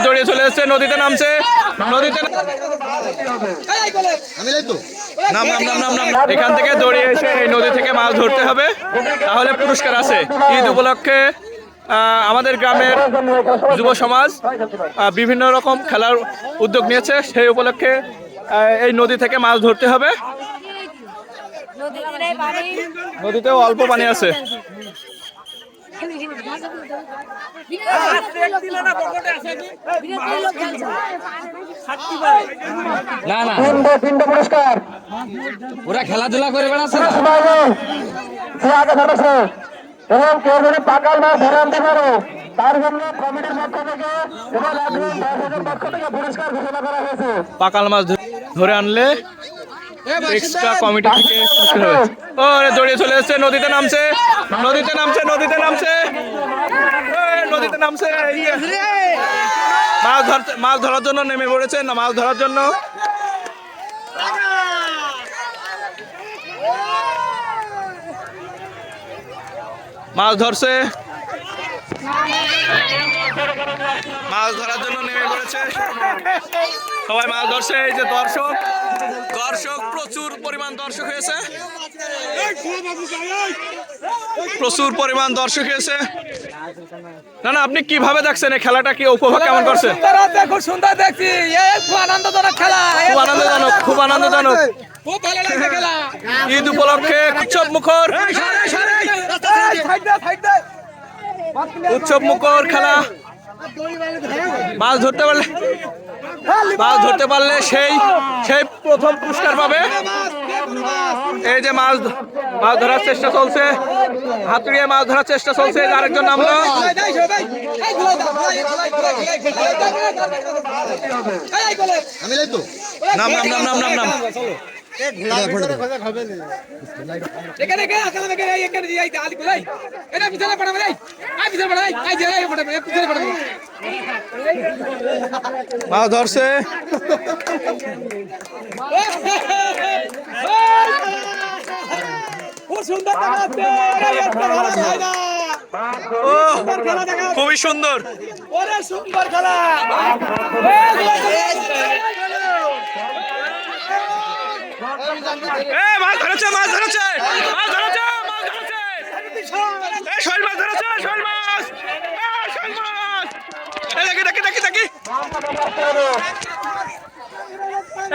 জড়িয়ে চলে এসছে, নদীতে নামছে, নদীতে নাম নাম নাম নাম নাম এখান থেকে দড়িয়ে এসে এই নদী থেকে মাছ ধরতে হবে, তাহলে পুরস্কার আছে। ঈদ উপলক্ষে আমাদের গ্রামের যুব সমাজ বিভিন্ন রকম খেলার উদ্যোগ নিয়েছে, সেই উপলক্ষে এই নদী থেকে মাছ ধরতে হবে। নদীতেও অল্প পানি আছে। না না তিনটে পুরস্কার ওরা খেলাধুলা করে বেড়াচ্ছে এবং কেউ যদি পাকাল মাছ ধরে আনতে পারো তার জন্য কমিটির পক্ষ থেকে এবং পক্ষ থেকে পুরস্কার ঘোষণা করা হয়েছে। পাকাল মাছ ধরে আনলে এক্সট্রা কমিটি থেকে পুরস্কার হবে। জড়িয়ে চলে এসছে, নদীতে নামছে, নদীতে নামছে, নদীতে নামছে, নদীতে নামছে, মাছ ধরার জন্য নেমে পড়েছে, না মাছ ধরার জন্য। মাছ ধরছে, মাছ ধরার জন্য নেমে পড়েছে সবাই, মাছ ধরছে। এই যে দর্শক, দর্শক প্রচুর পরিমাণ দর্শক হয়েছে, প্রচুর পরিমাণ দর্শক হয়েছে। না না, আপনি কিভাবে দেখছেন এই খেলাটা, কি উপভোগ কেমন করছেন? খুব সুন্দর দেখছি, খুব আনন্দজনক খেলা, খুব আনন্দজনক, খুব আনন্দজনক। খুব ভালো লাগছে খেলা। ঈদ উপলক্ষে উৎসব মুখর, উৎসব মুখর খেলা। মাছ ধরতে পারলে সেই প্রথম পুরস্কার পাবে। এই যে মাছ ধরার চেষ্টা চলছে, হাতুড়িয়ে মাছ ধরার চেষ্টা চলছে। আরেকজন নামলো, নাম নাম নাম নাম নাম নাম মাছ ধরছে। খুবই সুন্দর, সুন্দর খেলা। মাছ ধরেছে, মাছ ধরেছে, মাছ ধরেছে, মাছ ধরেছে, শৈল মাছ ধরেছে, শৈল মাছ, শৈল মাছ। দেখি দেখি দেখি দেখি,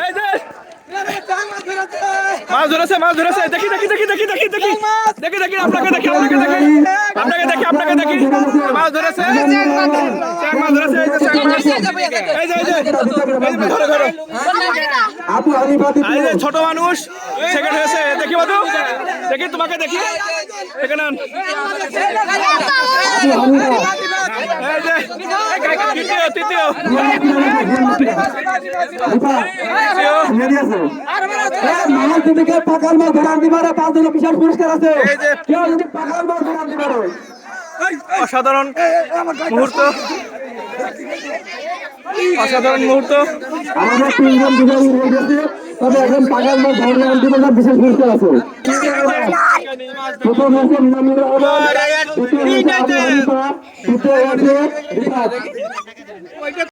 এই যে মাছ ধরেছে, মাছ ধরেছে, দেখি দেখি দেখি দেখি দেখি দেখি দেখি দেখি, আপনাকে দেখি, আপনাকে দেখি, আপনাকে দেখি, আপনাকে দেখি, মাছ ধরেছে, মাছ ধরেছে, এই যে ধরো ধরো, এই যে ছোট মানুষ সেকেন্ড হয়েছে, দেখি বাদু, দেখি তোমাকে দেখি, সেকেন্ড তৃতীয় পাকাল মাছ ধরে আনতে পারে তার জন্য বিশাল পুরস্কার আছে। কেউ যদি পাকাল মাছ ধরে আনতে পারে, অসাধারণ মুহূর্ত, অসাধারণ মুহূর্ত। আমাদের তিনজন বিজয়ী হয়ে গেছে, তবে এখন পাকাল মাছ ধরে আনতে পারে বিশেষ পুরস্কার আছে। প্রথম হচ্ছে নিলামীর আহ্বান, দ্বিতীয় হচ্ছে তৃতীয় হচ্ছে